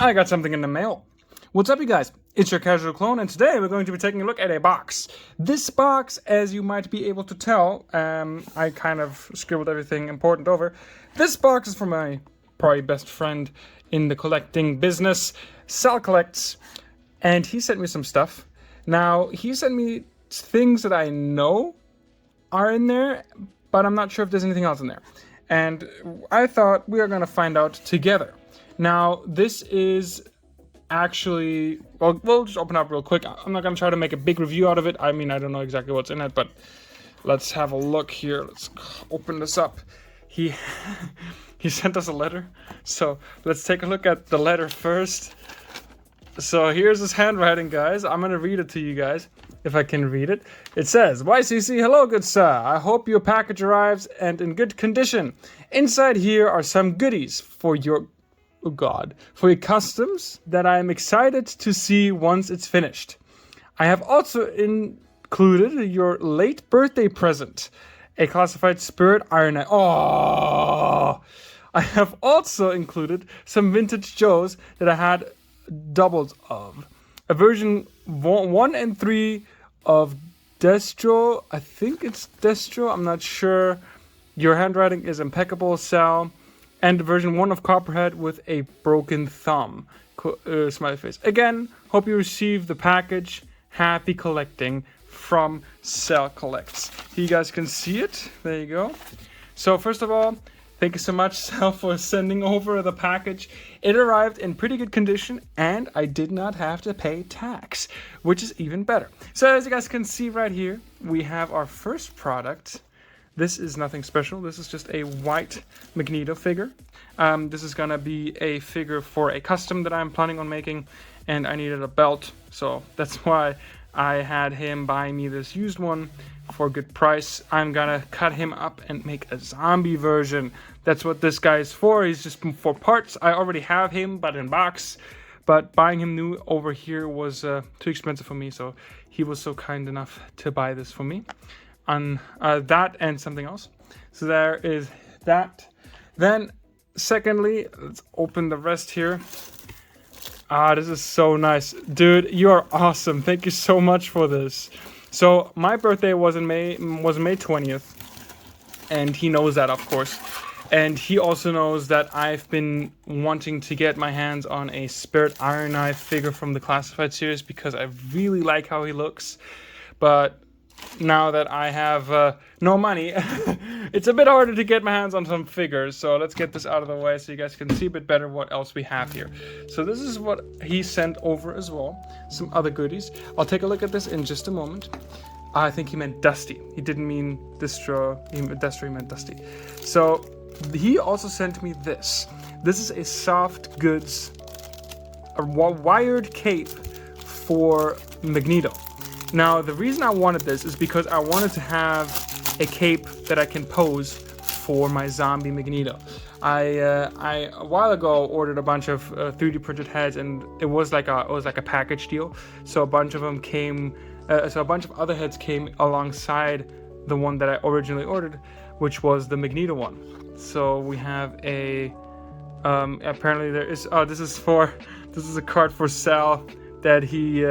I got something in the mail. What's up, you guys? It's your casual clone, and today we're going to be taking a look at a box. This box, as you might be able to tell, I kind of scribbled everything important over. This box is from my probably best friend in the collecting business, SalCollects, and he sent me some stuff. Now, he sent me things that I know are in there, but I'm not sure if there's anything else in there. And I thought we are going to find out together. Now, this is actually, well, we'll just open up real quick. I'm not going to try to make a big review out of it. I mean, I don't know exactly what's in it, but let's have a look here. Let's open this up. He sent us a letter, so let's take a look at the letter first. So here's his handwriting, guys. I'm going to read it to you guys, if I can read it. It says, YCC, hello, good sir. I hope your package arrives and in good condition. Inside here are some goodies for your... Oh God, for your customs that I am excited to see once it's finished. I have also included your late birthday present, a classified spirit iron knife. Oh, I have also included some vintage Joes that I had doubles of. A version 1 and 3 of Destro. I think it's Destro. I'm not sure. Your handwriting is impeccable, Sal. And version 1 of Copperhead with a broken thumb. Smiley face. Again, hope you receive the package. Happy collecting from SalCollects. You guys can see it. There you go. So first of all, thank you so much, Sal, for sending over the package. It arrived in pretty good condition, and I did not have to pay tax, which is even better. So as you guys can see right here, we have our first product. This is nothing special. This is just a white Magneto figure. This is gonna be a figure for a custom that I'm planning on making, and I needed a belt, so that's why I had him buy me this used one for a good price. I'm gonna cut him up and make a zombie version. That's what this guy is for. He's just for parts. I already have him, but in box. But buying him new over here was too expensive for me, so he was so kind enough to buy this for me. On that and something else. So there is that. Then secondly, let's open the rest here. This is so nice. Dude, you are awesome. Thank you so much for this. So my birthday was May 20th. And he knows that, of course. And he also knows that I've been wanting to get my hands on a Spirit Iron Knife figure from the Classified series because I really like how he looks. But now that I have no money, it's a bit harder to get my hands on some figures. So let's get this out of the way so you guys can see a bit better what else we have here. So this is what he sent over as well. Some other goodies. I'll take a look at this in just a moment. I think he meant Dusty. He didn't mean Destro. He meant Dusty. So he also sent me this. This is a soft goods, a wired cape for Magneto. Now, the reason I wanted this is because I wanted to have a cape that I can pose for my zombie Magneto. I a while ago ordered a bunch of 3D printed heads, and it was like a package deal. So a bunch of them came. So a bunch of other heads came alongside the one that I originally ordered, which was the Magneto one. So we have a. Apparently there is. Oh, this is a card for Sal that he.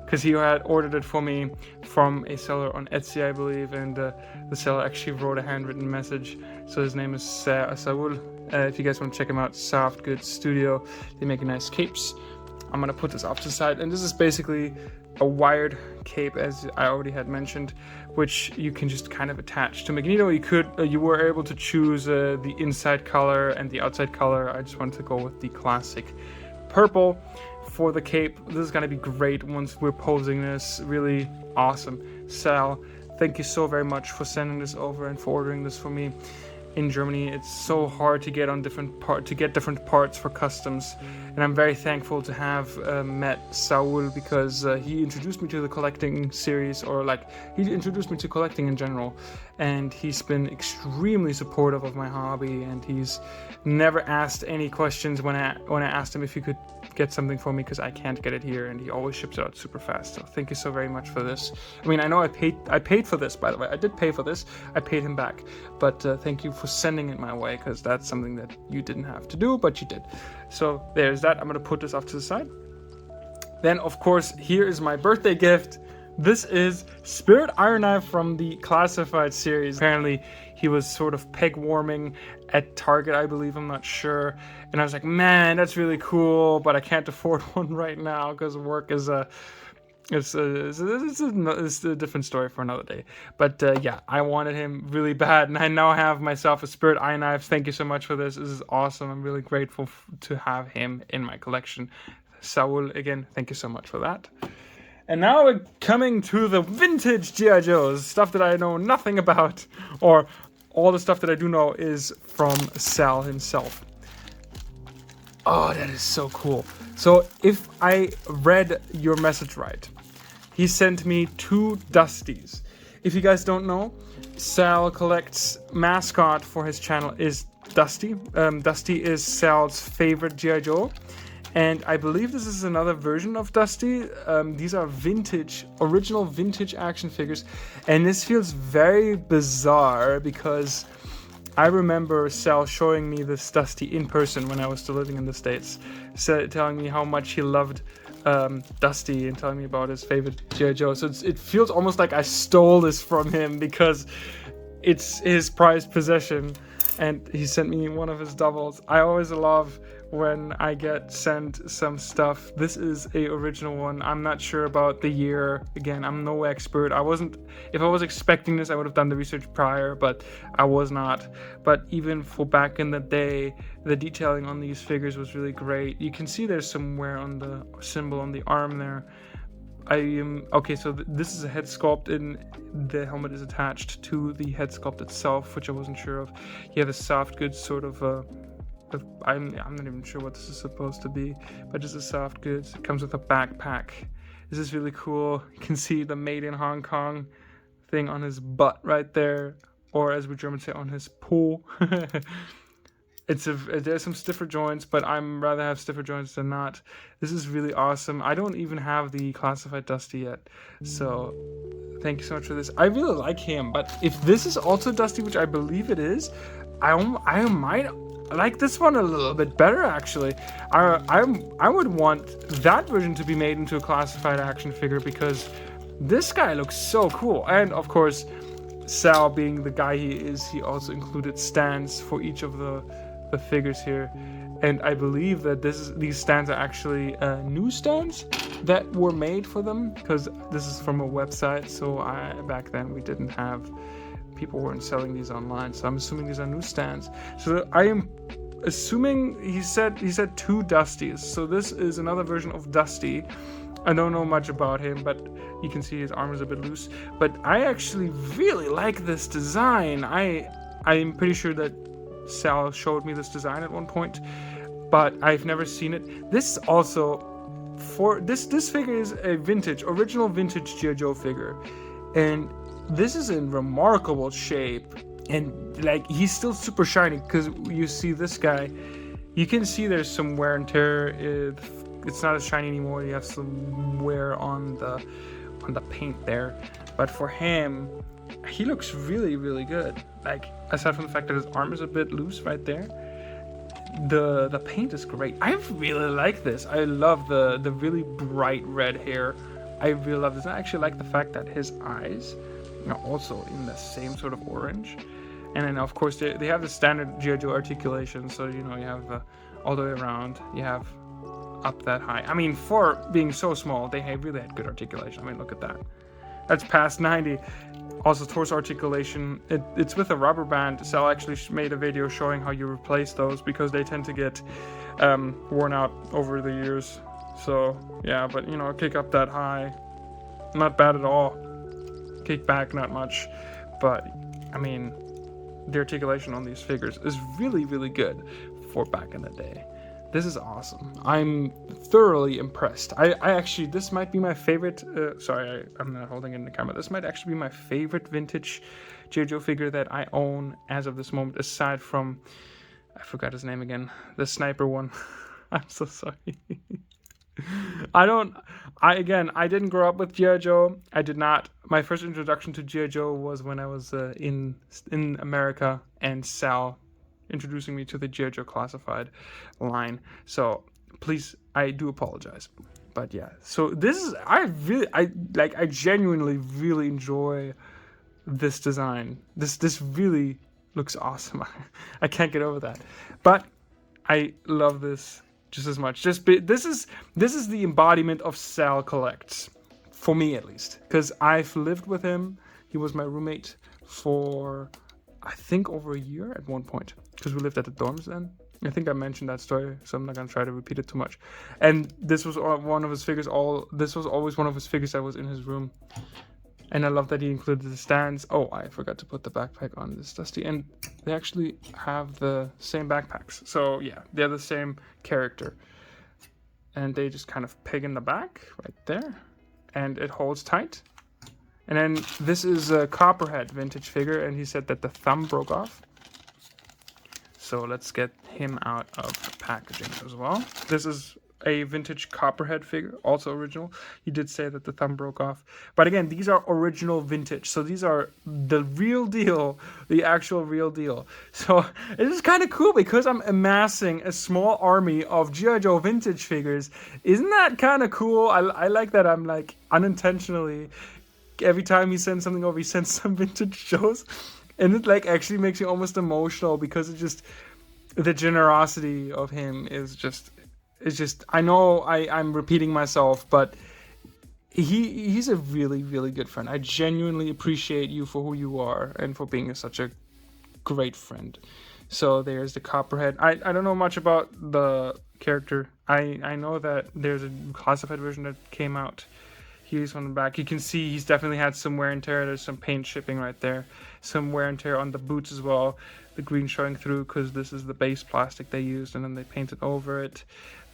Because he had ordered it for me from a seller on Etsy, I believe, and the seller actually wrote a handwritten message. So his name is Saul. If you guys want to check him out, Soft Goods Studio. They make nice capes. I'm gonna put this off to the side, and this is basically a wired cape, as I already had mentioned, which you can just kind of attach to Magneto. You were able to choose the inside color and the outside color. I just wanted to go with the classic purple for the cape. This is gonna be great once we're posing this. Really awesome. Sal, thank you so very much for sending this over and for ordering this for me. In Germany, it's so hard to get different parts for customs, and I'm very thankful to have met Saul because he introduced me to the collecting series, or like he introduced me to collecting in general, and he's been extremely supportive of my hobby, and he's never asked any questions when I asked him if he could get something for me, because I can't get it here, and he always ships it out super fast. So thank you so very much for this. I mean, I know I paid for this, by the way. I did pay for this. I paid him back, but thank you for sending it my way, because that's something that you didn't have to do, but you did. So there's that. I'm gonna put this off to the side. Then, of course, here is my birthday gift. This is Spirit Iron Knife from the Classified series. Apparently, he was sort of peg warming at Target, I believe. I'm not sure. And I was like, man, that's really cool, but I can't afford one right now because work is it's a different story for another day. But yeah, I wanted him really bad, and I now have myself a Spirit Iron Knife. Thank you so much for this. This is awesome. I'm really grateful to have him in my collection. Saul, again, thank you so much for that. And now we're coming to the vintage G.I. Joes, stuff that I know nothing about, or all the stuff that I do know is from Sal himself. Oh, that is so cool. So if I read your message right, he sent me 2 Dusties. If you guys don't know, SalCollects mascot for his channel is Dusty. Dusty is Sal's favorite G.I. Joe. And I believe this is another version of Dusty. These are original vintage action figures. And this feels very bizarre because I remember Sal showing me this Dusty in person when I was still living in the States. Telling me how much he loved Dusty and telling me about his favorite G.I. Joe. So it feels almost like I stole this from him because it's his prized possession. And he sent me one of his doubles. I always love when I get sent some stuff. This is a original one. I'm not sure about the year. Again, I'm no expert. If I was expecting this, I would have done the research prior, but I was not. But even for back in the day, the detailing on these figures was really great. You can see there's some wear on the symbol on the arm there. Okay, so this is a head sculpt, and the helmet is attached to the head sculpt itself, which I wasn't sure of. You have a soft goods sort of I'm not even sure what this is supposed to be, but just a soft goods. It comes with a backpack. This is really cool. You can see the Made in Hong Kong thing on his butt right there, or as we Germans say, on his poo. There's some stiffer joints, but I'm rather have stiffer joints than not. This is really awesome. I don't even have the Classified Dusty yet, so thank you so much for this. I really like him, but if this is also Dusty, which I believe it is, I might like this one a little bit better, actually. I would want that version to be made into a Classified action figure because this guy looks so cool. And of course, Sal being the guy he is, he also included stands for each of the figures here. And I believe that these stands are actually new stands that were made for them, because this is from a website. So back then we didn't have, people weren't selling these online, so I'm assuming these are new stands. So I am assuming he said 2 Dusties. So this is another version of Dusty. I don't know much about him, but you can see his arm is a bit loose. But I actually really like this design. I'm pretty sure that Sal showed me this design at one point, but I've never seen it. This also, this figure is a original vintage G.I. Joe figure, and this is in remarkable shape, and like he's still super shiny, because you see this guy, you can see there's some wear and tear. It's not as shiny anymore. You have some wear on the paint there, but for him, he looks really, really good. Like, aside from the fact that his arm is a bit loose right there, the paint is great. I really like this. I love the really bright red hair. I really love this. I actually like the fact that his eyes are also in the same sort of orange. And then of course they have the standard G.I. Joe articulation, so you have all the way around. You have up that high. I mean, for being so small, they really had good articulation. I mean, look at that. That's past 90. Also, torso articulation, it's with a rubber band. Sal actually made a video showing how you replace those, because they tend to get worn out over the years. So yeah, but kick up that high, not bad at all. Kick back, not much. But I mean, the articulation on these figures is really, really good for back in the day. This is awesome. I'm thoroughly impressed. I actually, this might be my favorite, sorry, I'm not holding it in the camera. This might actually be my favorite vintage G.I. Joe figure that I own as of this moment, aside from, I forgot his name again, the sniper one. I'm so sorry. I didn't grow up with G.I. Joe. I did not. My first introduction to G.I. Joe was when I was in America, and Sal introducing me to the G.I. Joe Classified line. So please, I do apologize. But yeah, so this is, I genuinely really enjoy this design. This really looks awesome. I can't get over that. But I love this just as much. This is the embodiment of SalCollects, for me at least, because I've lived with him. He was my roommate for, I think, over a year at one point, because we lived at the dorms then. I think I mentioned that story, so I'm not gonna try to repeat it too much. And this was one of his figures. This was always one of his figures that was in his room, and I love that he included the stands. Oh, I forgot to put the backpack on this Dusty, and they actually have the same backpacks. So yeah, they're the same character, and they just kind of peg in the back right there, and it holds tight. And then this is a Copperhead vintage figure, and he said that the thumb broke off. So let's get him out of the packaging as well. This is a vintage Copperhead figure, also original. He did say that the thumb broke off. But again, these are original vintage. So these are the real deal, the actual real deal. So it is kind of cool because I'm amassing a small army of G.I. Joe vintage figures. Isn't that kind of cool? I like that I'm like unintentionally, every time he sends something over, he sends some vintage shows. And it like actually makes me almost emotional because it just, the generosity of him is just, it's just, I know I'm repeating myself, but he's a really, really good friend. I genuinely appreciate you for who you are and for being such a great friend. So there's the Copperhead. I don't know much about the character. I know that there's a classified version that came out. Here's on the back. You can see he's definitely had some wear and tear. There's some paint shipping right there. Some wear and tear on the boots as well. The green showing through because this is the base plastic they used and then they painted over it.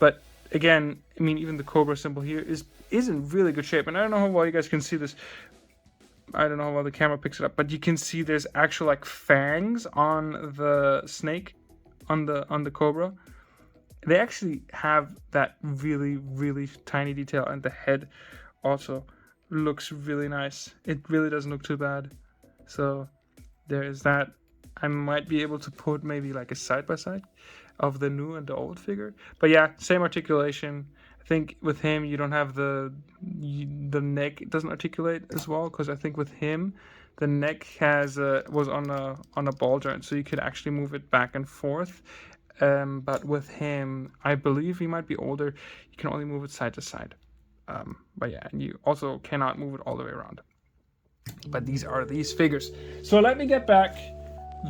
But again, I mean, even the Cobra symbol here is in really good shape. And I don't know how well you guys can see this. I don't know how well the camera picks it up, but you can see there's actual like fangs on the snake, on the Cobra. They actually have that really, really tiny detail, and the head also looks really nice. It really doesn't look too bad. So there is that. I might be able to put maybe like a side-by-side of the new and the old figure. But yeah, same articulation. I think with him you don't have the neck. It doesn't articulate as well, because I think with him the neck was on a ball joint, so you could actually move it back and forth. But with him, I believe he might be older. You can only move it side to side. But yeah, and you also cannot move it all the way around. But these are these figures. So let me get back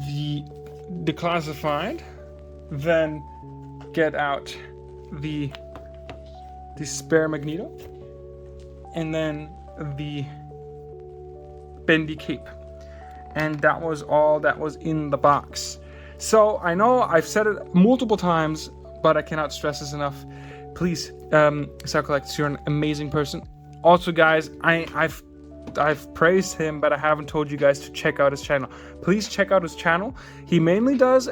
the declassified, then get out the spare Magneto, and then the bendy cape. And that was all that was in the box. So I know I've said it multiple times, but I cannot stress this enough. Please, SalCollects, you're an amazing person. Also, guys, I've praised him, but I haven't told you guys to check out his channel. Please check out his channel. He mainly does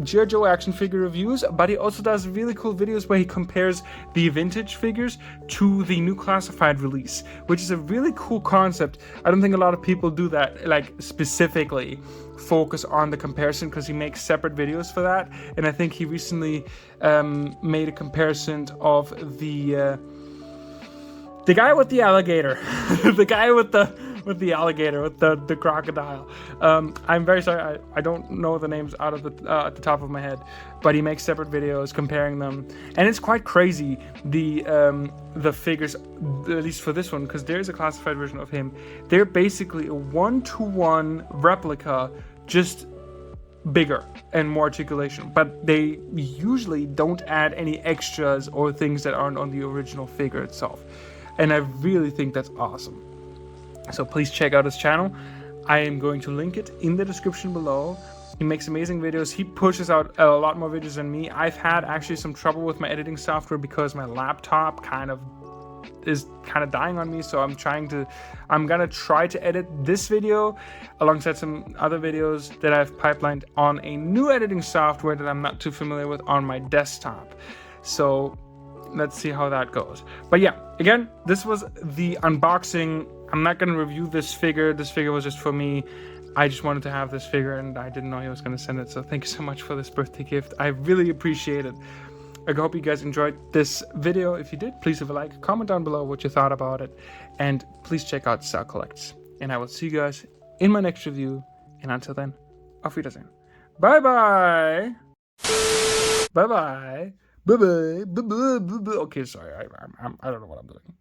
G.I. Joe action figure reviews, but he also does really cool videos where he compares the vintage figures to the new classified release, which is a really cool concept. I don't think a lot of people do that, like specifically focus on the comparison, because he makes separate videos for that. And I think he recently made a comparison of the guy with the alligator, the guy with the alligator, with the crocodile. I'm very sorry, I don't know the names out of at the top of my head, but he makes separate videos comparing them, and it's quite crazy the figures, at least for this one, because there's a classified version of him. They're basically a 1-to-1 replica, just bigger and more articulation, but they usually don't add any extras or things that aren't on the original figure itself. And I really think that's awesome. So please check out his channel. I am going to link it in the description below. He makes amazing videos. He pushes out a lot more videos than me. I've had actually some trouble with my editing software because my laptop kind of is kind of dying on me, so I'm gonna try to edit this video alongside some other videos that I've pipelined on a new editing software that I'm not too familiar with on my desktop. So let's see how that goes. But yeah, again, this was the unboxing. I'm not gonna review this figure. This figure was just for me. I just wanted to have this figure, and I didn't know he was gonna send it. So thank you so much for this birthday gift. I really appreciate it. I hope you guys enjoyed this video. If you did, please leave a like, comment down below what you thought about it, and please check out SalCollects. And I will see you guys in my next review. And until then, auf Wiedersehen. Bye bye. Bye bye. Bye bye. Bye bye. Okay, sorry. I don't know what I'm doing.